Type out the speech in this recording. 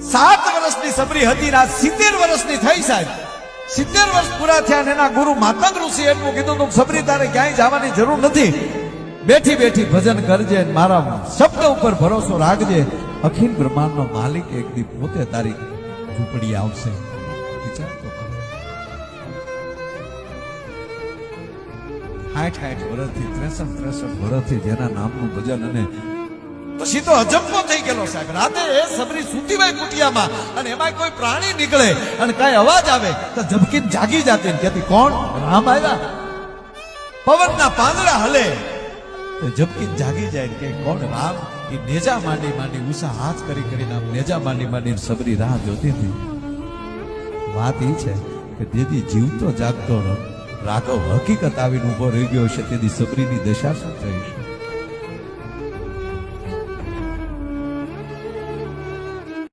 7 વર્ષની સબરી હતી ને 70 વર્ષની થઈ સાહેબ. 70 વર્ષ પૂરા થયા ને એના ગુરુ માતંગ ઋષિ એટલું કીધું તું સબરી તારે ક્યાંય જવાની જરૂર નથી, બેઠી બેઠી ભજન કરજે, મારા શબ્દ ઉપર ભરોસો રાખજે. અખિલ બ્રહ્માંડનો માલિક એક દી પોતે તારી ઝૂંપડી આવશે. વિચાર તો કરો. 60 વર્ષથી 63 વર્ષથી જેના નામનું ભજન, અને પછી તો અજંપો થઈ ગયેલો સાહેબ. રાતે એ સબરી સૂતી હોય કુટિયામાં અને એમાં કોઈ પ્રાણી નીકળે અને કઈ અવાજ આવે તો ઝબકીને જાગી જાતી ને કહેતી કોણ? રામ આવ્યા. પવનના પાંદડા હલે તો ઝબકીને જાગી જાય કે કોણ? રામ. એ નેજા માંડી માંડી ઉષા હાથ કરી કરીને આમ નેજા માંડી માંડીને સબરી રાહ જોતી હતી. વાત એ છે કે જેથી જીવતો જાગતો રાઘવ હકીકત આવીને ઉભો રહી ગયો છે તેથી સબરીની દશા શું થઈ છે?